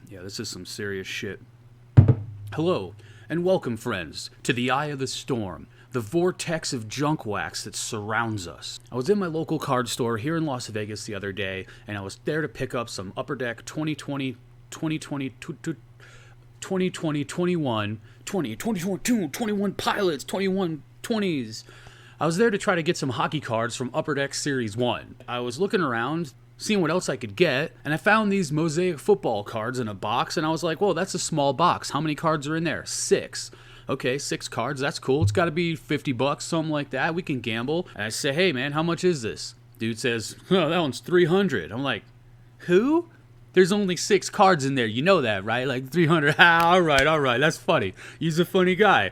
Yeah, this is some serious shit. Hello, and welcome, friends, to the Eye of the Storm, the vortex of junk wax that surrounds us. I was in my local card store here in Las Vegas the other day, and I was there to pick up some Upper Deck 2020, 2020, 2020, 21, 20, 2022, 21 Pilots, 21 20s. I was there to try to get some hockey cards from Upper Deck Series 1. I was looking around, seeing what else I could get, and I found these Mosaic football cards in a box, and I was like, whoa, that's a small box. How many cards are in there? 6. Okay, 6 cards, that's cool. It's got to be $50, something like that. We can gamble. And I say, hey, man, how much is this? Dude says, oh, that one's $300. I'm like, who? There's only 6 cards in there. You know that, right? Like $300. Ah, all right, that's funny. He's a funny guy.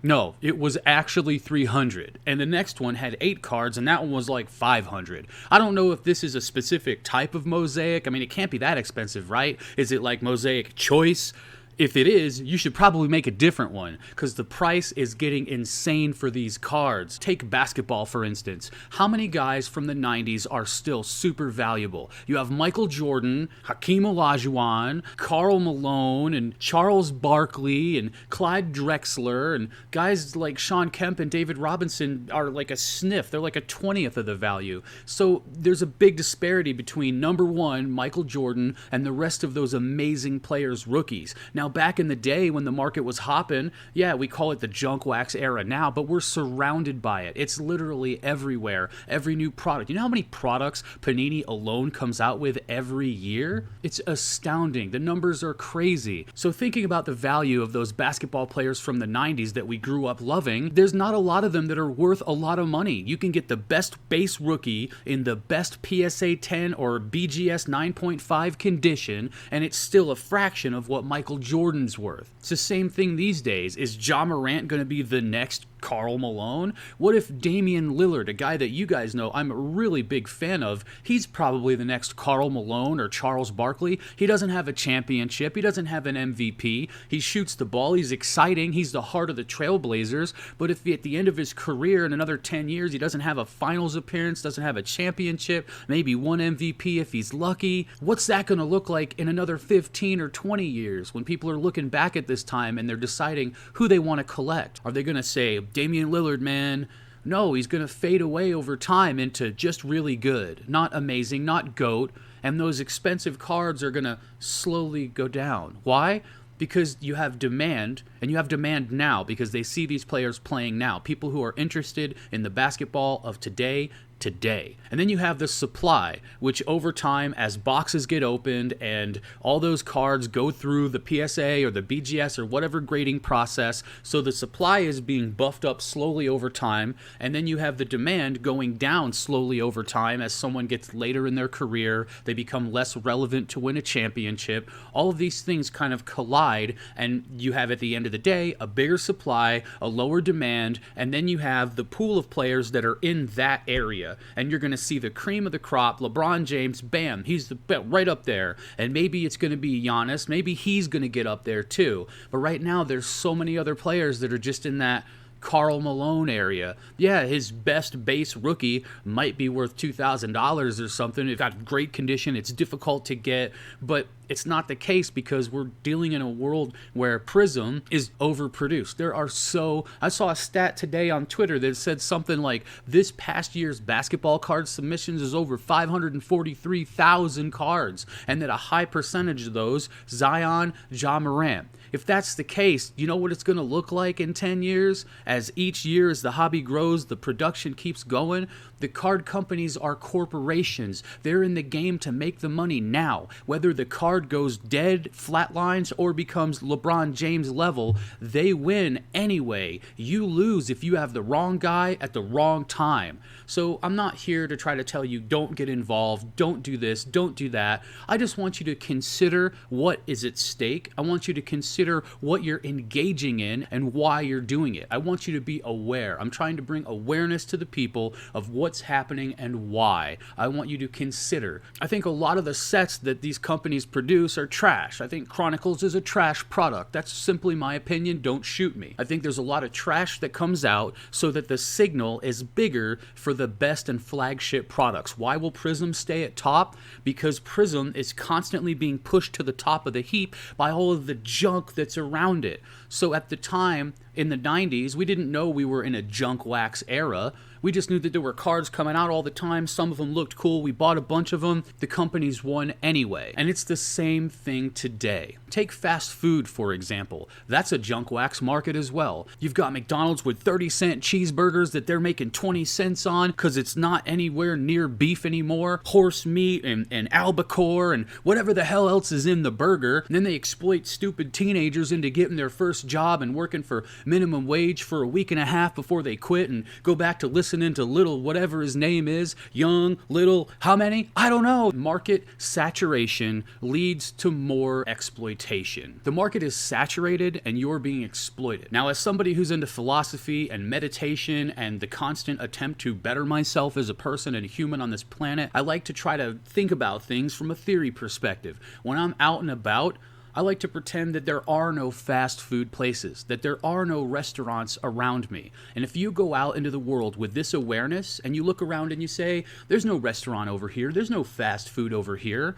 No, it was actually $300, and the next one had 8 cards, and that one was like $500. I don't know if this is a specific type of Mosaic. I mean, it can't be that expensive, right? Is it like Mosaic Choice? If it is, you should probably make a different one, because the price is getting insane for these cards. Take basketball, for instance. How many guys from the 90s are still super valuable? You have Michael Jordan, Hakeem Olajuwon, Karl Malone, and Charles Barkley, and Clyde Drexler, and guys like Sean Kemp and David Robinson are like a sniff. They're like a 20th of the value. So there's a big disparity between number 1, Michael Jordan, and the rest of those amazing players' rookies. Now, back in the day when the market was hopping, yeah, we call it the junk wax era now, but we're surrounded by it. It's literally everywhere. Every new product. You know how many products Panini alone comes out with every year? It's astounding. The numbers are crazy. So thinking about the value of those basketball players from the 90s that we grew up loving, there's not a lot of them that are worth a lot of money. You can get the best base rookie in the best PSA 10 or BGS 9.5 condition, and it's still a fraction of what Michael Jordan's worth. It's the same thing these days. Is Ja Morant going to be the next Karl Malone? What if Damian Lillard, a guy that you guys know I'm a really big fan of, he's probably the next Karl Malone or Charles Barkley? He doesn't have a championship. He doesn't have an MVP. He shoots the ball. He's exciting. He's the heart of the Trailblazers. But if at the end of his career in another 10 years he doesn't have a finals appearance, doesn't have a championship, maybe one MVP if he's lucky, what's that going to look like in another 15 or 20 years when people are looking back at this time and they're deciding who they want to collect? Are they going to say, Damian Lillard, man? No, he's going to fade away over time into just really good, not amazing, not GOAT, and those expensive cards are going to slowly go down. Why? Because you have demand, and you have demand now because they see these players playing now. People who are interested in the basketball of today. And then you have the supply, which over time, as boxes get opened and all those cards go through the PSA or the BGS or whatever grading process, so the supply is being buffed up slowly over time, and then you have the demand going down slowly over time as someone gets later in their career, they become less relevant to win a championship. All of these things kind of collide, and you have at the end of the day a bigger supply, a lower demand, and then you have the pool of players that are in that area. And you're going to see the cream of the crop. LeBron James, bam, he's right up there. And maybe it's going to be Giannis. Maybe he's going to get up there too. But right now, there's so many other players that are just in that Karl Malone area. Yeah, his best base rookie might be worth $2,000 or something. It's got great condition. It's difficult to get, but it's not the case because we're dealing in a world where Prism is overproduced. I saw a stat today on Twitter that said something like this past year's basketball card submissions is over 543,000 cards, and that a high percentage of those, Zion, Ja Morant. If that's the case, you know what it's going to look like in 10 years? As each year, as the hobby grows, the production keeps going. The card companies are corporations. They're in the game to make the money now. Whether the card goes dead, flatlines, or becomes LeBron James level, they win anyway. You lose if you have the wrong guy at the wrong time. So I'm not here to try to tell you don't get involved, don't do this, don't do that. I just want you to consider what is at stake. I want you to consider what you're engaging in and why you're doing it. I want want you to be aware. I'm trying to bring awareness to the people of what's happening and why. I want you to consider. I think a lot of the sets that these companies produce are trash. I think Chronicles is a trash product. That's simply my opinion. Don't shoot me. I think there's a lot of trash that comes out so that the signal is bigger for the best and flagship products. Why will Prism stay at top? Because Prism is constantly being pushed to the top of the heap by all of the junk that's around it. So at the time, in the 90s, we didn't know we were in a junk wax era. We just knew that there were cards coming out all the time. Some of them looked cool. We bought a bunch of them. The companies won anyway. And it's the same thing today. Take fast food, for example. That's a junk wax market as well. You've got McDonald's with 30-cent cheeseburgers that they're making 20 cents on because it's not anywhere near beef anymore. Horse meat and albacore and whatever the hell else is in the burger. And then they exploit stupid teenagers into getting their first job and working for minimum wage for a week and a half before they quit and go back to listening to little whatever his name is, young, little, how many? I don't know. Market saturation leads to more exploitation. The market is saturated and you're being exploited. Now, as somebody who's into philosophy and meditation and the constant attempt to better myself as a person and a human on this planet, I like to try to think about things from a theory perspective. When I'm out and about, I like to pretend that there are no fast food places, that there are no restaurants around me. And if you go out into the world with this awareness and you look around and you say, there's no restaurant over here, there's no fast food over here,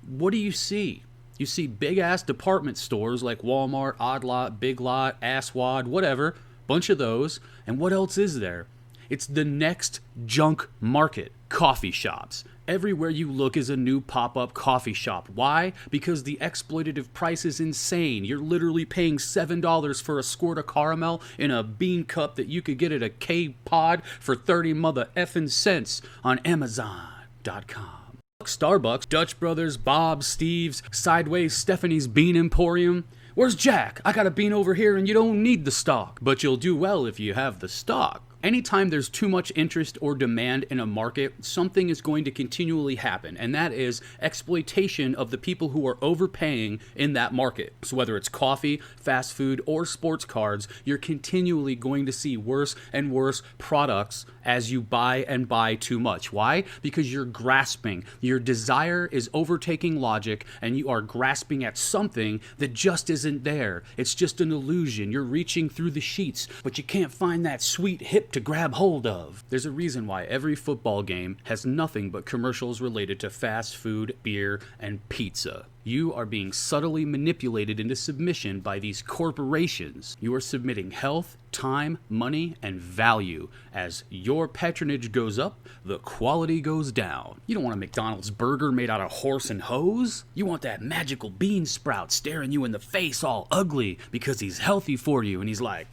what do you see? You see big-ass department stores like Walmart, Odd Lot, Big Lot, Asswad, whatever, bunch of those. And what else is there? It's the next junk market, coffee shops. Everywhere you look is a new pop-up coffee shop. Why? Because the exploitative price is insane. You're literally paying $7 for a squirt of caramel in a bean cup that you could get at a K-Pod for 30 mother effing cents on Amazon.com. Starbucks, Dutch Brothers, Bob's, Steve's, Sideways, Stephanie's Bean Emporium. Where's Jack? I got a bean over here and you don't need the stock. But you'll do well if you have the stock. Anytime there's too much interest or demand in a market, something is going to continually happen, and that is exploitation of the people who are overpaying in that market. So whether it's coffee, fast food, or sports cards, you're continually going to see worse and worse products as you buy and buy too much. Why? Because you're grasping. Your desire is overtaking logic, and you are grasping at something that just isn't there. It's just an illusion. You're reaching through the sheets, but you can't find that sweet hip to grab hold of. There's a reason why every football game has nothing but commercials related to fast food, beer, and pizza. You are being subtly manipulated into submission by these corporations. You are submitting health, time, money, and value. As your patronage goes up, the quality goes down. You don't want a McDonald's burger made out of horse and hose. You want that magical bean sprout staring you in the face all ugly because he's healthy for you and he's like,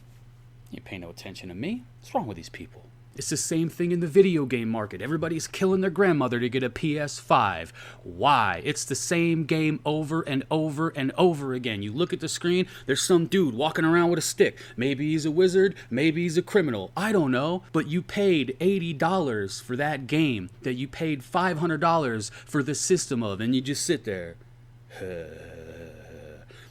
you pay no attention to me. What's wrong with these people? It's the same thing in the video game market. Everybody's killing their grandmother to get a PS5. Why? It's the same game over and over and over again. You look at the screen, there's some dude walking around with a stick. Maybe he's a wizard, maybe he's a criminal. I don't know. But you paid $80 for that game that you paid $500 for the system of, and you just sit there.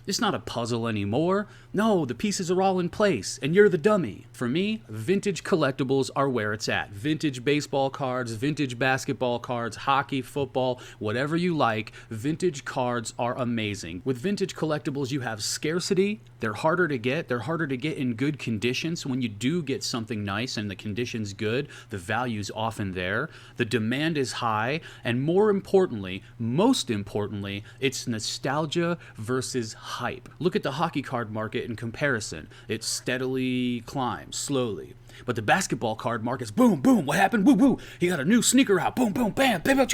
It's not a puzzle anymore. No, the pieces are all in place, and you're the dummy. For me, vintage collectibles are where it's at. Vintage baseball cards, vintage basketball cards, hockey, football, whatever you like, vintage cards are amazing. With vintage collectibles, you have scarcity. They're harder to get. They're harder to get in good condition, so when you do get something nice and the condition's good, the value's often there. The demand is high, and most importantly, it's nostalgia versus hype. Look at the hockey card market in comparison. It steadily climbs, slowly. But the basketball card market's boom, boom, what happened? Woo, woo, he got a new sneaker out, boom, boom, bam, bam, bam.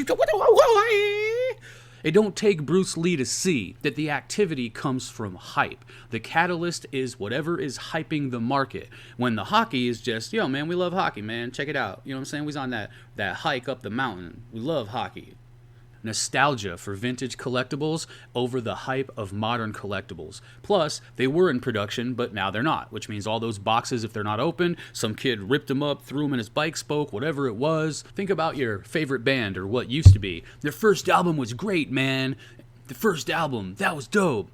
It don't take Bruce Lee to see that the activity comes from hype. The catalyst is whatever is hyping the market. When the hockey is just, yo, man, we love hockey, man, check it out. You know what I'm saying? We's on that hike up the mountain. We love hockey. Nostalgia for vintage collectibles over the hype of modern collectibles. Plus, they were in production, but now they're not, which means all those boxes, if they're not open, some kid ripped them up, threw them in his bike spoke, whatever it was. Think about your favorite band, or what used to be. Their first album was great, man. The first album, that was dope.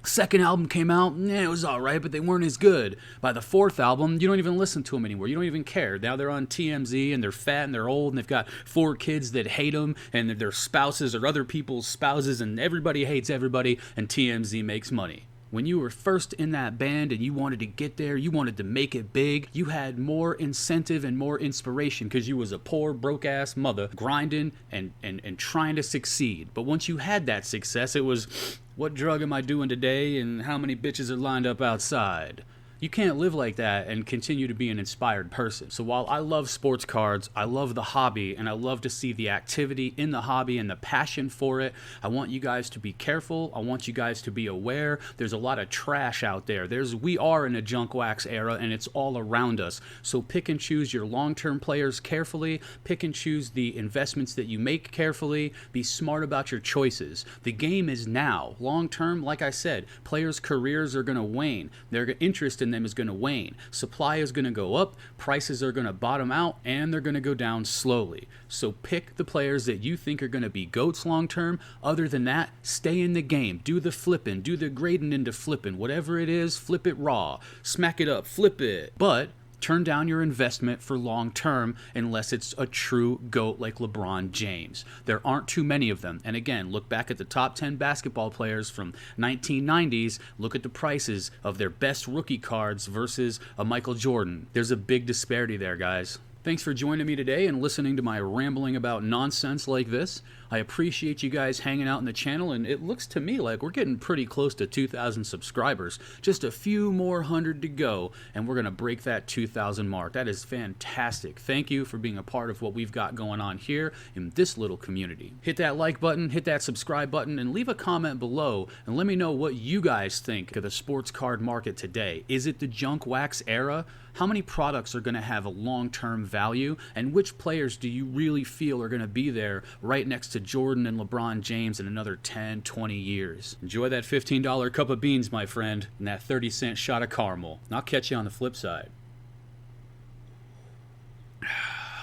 Second album came out, it was alright, but they weren't as good. By the fourth album, you don't even listen to them anymore. You don't even care. Now they're on TMZ, and they're fat, and they're old, and they've got 4 kids that hate them, and their spouses or other people's spouses, and everybody hates everybody, and TMZ makes money. When you were first in that band and you wanted to get there, you wanted to make it big, you had more incentive and more inspiration because you was a poor, broke-ass mother grinding and trying to succeed. But once you had that success, it was, what drug am I doing today and how many bitches are lined up outside? You can't live like that and continue to be an inspired person. So while I love sports cards, I love the hobby, and I love to see the activity in the hobby and the passion for it, I want you guys to be careful. I want you guys to be aware. There's a lot of trash out there. We are in a junk wax era, and it's all around us. So pick and choose your long-term players carefully. Pick and choose the investments that you make carefully. Be smart about your choices. The game is now. Long-term, like I said, players' careers are going to wane. Their interest in them is going to wane. Supply is going to go up, prices are going to bottom out, and they're going to go down slowly. So pick the players that you think are going to be GOATs long term. Other than that, stay in the game. Do the flipping, do the grading into flipping. Whatever it is, flip it raw. Smack it up, flip it. But turn down your investment for long term unless it's a true GOAT like LeBron James. There aren't too many of them. And again, look back at the top 10 basketball players from 1990s. Look at the prices of their best rookie cards versus a Michael Jordan. There's a big disparity there, guys. Thanks for joining me today and listening to my rambling about nonsense like this. I appreciate you guys hanging out in the channel, and it looks to me like we're getting pretty close to 2,000 subscribers. Just a few more hundred to go, and we're going to break that 2,000 mark. That is fantastic. Thank you for being a part of what we've got going on here in this little community. Hit that like button, hit that subscribe button, and leave a comment below, and let me know what you guys think of the sports card market today. Is it the junk wax era? How many products are going to have a long-term value, and which players do you really feel are going to be there right next to Jordan and LeBron James in another 10, 20 years? Enjoy that $15 cup of beans, my friend, and that 30-cent shot of caramel. And I'll catch you on the flip side.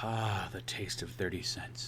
Ah, the taste of 30 cents.